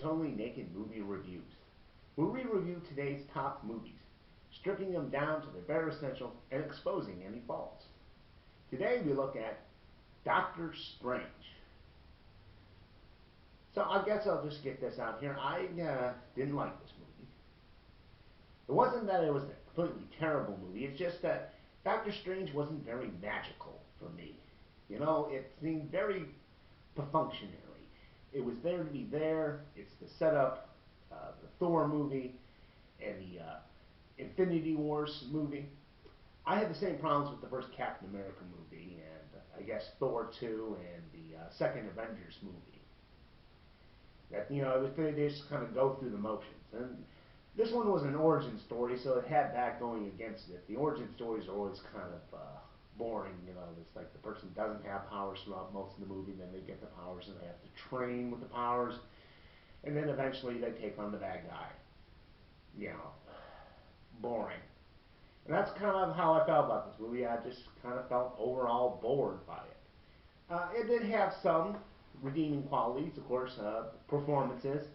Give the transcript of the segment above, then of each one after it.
Only Naked Movie Reviews, where we review today's top movies, stripping them down to their bare essentials and exposing any faults. Today we look at Doctor Strange. So I guess I'll just get this out here. I didn't like this movie. It wasn't that it was a completely terrible movie. It's just that Doctor Strange wasn't very magical for me. You know, it seemed very perfunctionary. It was there to be there. It's the setup, the Thor movie, and the Infinity Wars movie. I had the same problems with the first Captain America movie, and I guess Thor 2 and the second Avengers movie. That it was they just kind of go through the motions, and this one was an origin story, so it had that going against it. The origin stories are always kind of boring. It's like the person doesn't have powers throughout most of the movie, then they get the powers and they have to train with the powers, and then eventually they take on the bad guy. You know, boring. And that's kind of how I felt about this movie. I just kind of felt overall bored by it. It did have some redeeming qualities, of course, performances.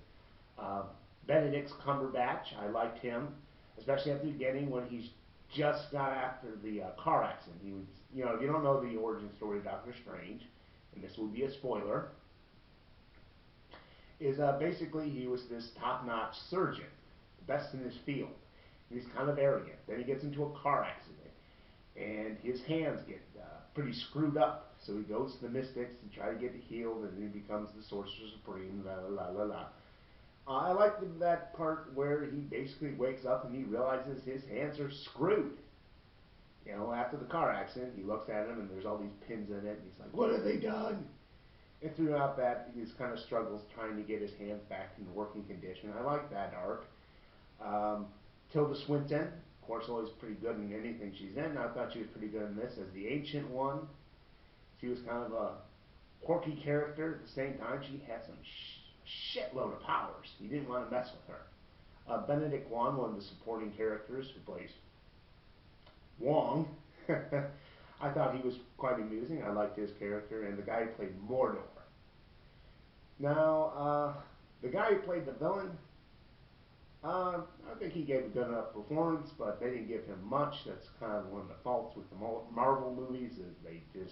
Uh, Benedict Cumberbatch, I liked him, especially at the beginning when he's just got after the car accident. He was, if you don't know the origin story of Doctor Strange, and this will be a spoiler, is basically he was this top-notch surgeon, the best in his field. He's kind of arrogant. Then he gets into a car accident, and his hands get pretty screwed up. So he goes to the mystics and try to get it healed, and then he becomes the Sorcerer Supreme. La la la la. I like that part where he basically wakes up and he realizes his hands are screwed. After the car accident, he looks at him and there's all these pins in it, and he's like, "What have they done?" And throughout that, he kind of struggles trying to get his hands back in working condition. I like that arc. Um, Tilda Swinton, of course, always pretty good in anything she's in. I thought she was pretty good in this as the Ancient One. She was kind of a quirky character. At the same time, she had some shitload of powers. You didn't want to mess with her. Benedict Wong, one of the supporting characters, who plays Wong. I thought he was quite amusing. I liked his character, and the guy who played Mordor. Now, the guy who played the villain, I think he gave a good enough performance, but they didn't give him much. That's kind of one of the faults with the Marvel movies is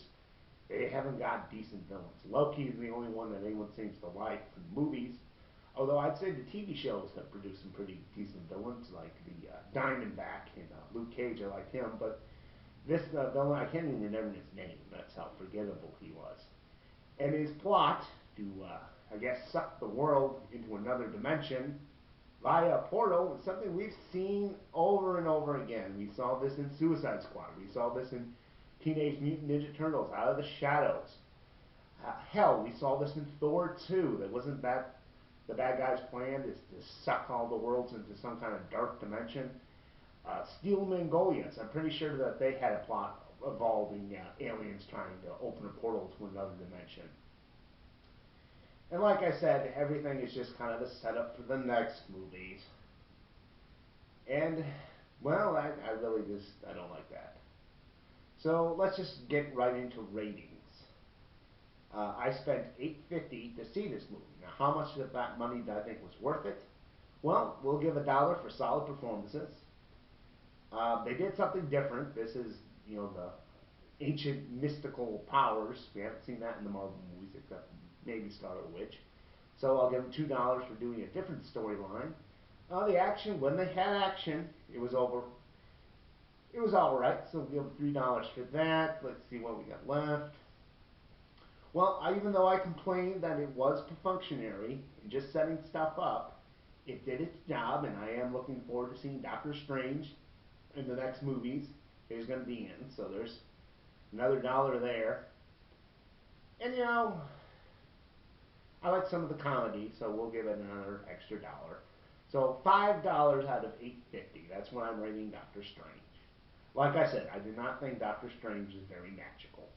they haven't got decent villains. Loki is the only one that anyone seems to like from the movies. Although I'd say the TV shows have produced some pretty decent villains, like the Diamondback and Luke Cage. I like him, but this villain, I can't even remember his name. That's how forgettable he was. And his plot to, I guess, suck the world into another dimension via a portal is something we've seen over and over again. We saw this in Suicide Squad. We saw this in Teenage Mutant Ninja Turtles, Out of the Shadows. Hell, we saw this in Thor 2. That wasn't that the bad guy's plan is to suck all the worlds into some kind of dark dimension. Steel Mongolians. I'm pretty sure that they had a plot involving aliens trying to open a portal to another dimension. And like I said, everything is just kind of a setup for the next movies. And, well, I really I don't like that. So let's just get right into ratings. I spent $8.50 to see this movie. Now, how much of that money do I think was worth it? Well, we'll give $1 for solid performances. They did something different. This is, the ancient mystical powers. We haven't seen that in the Marvel movies except maybe Scarlet Witch. So I'll give them $2 for doing a different storyline. The action, when they had action, it was over. It was all right. So we'll give them $3 for that. Let's see what we got left. Well, even though I complained that it was perfunctionary and just setting stuff up, it did its job, and I am looking forward to seeing Doctor Strange in the next movies he's going to be in. So there's another dollar there. And I like some of the comedy, so we'll give it another extra dollar. So $5 out of $8.50. That's what I'm rating Doctor Strange. Like I said, I do not think Doctor Strange is very magical.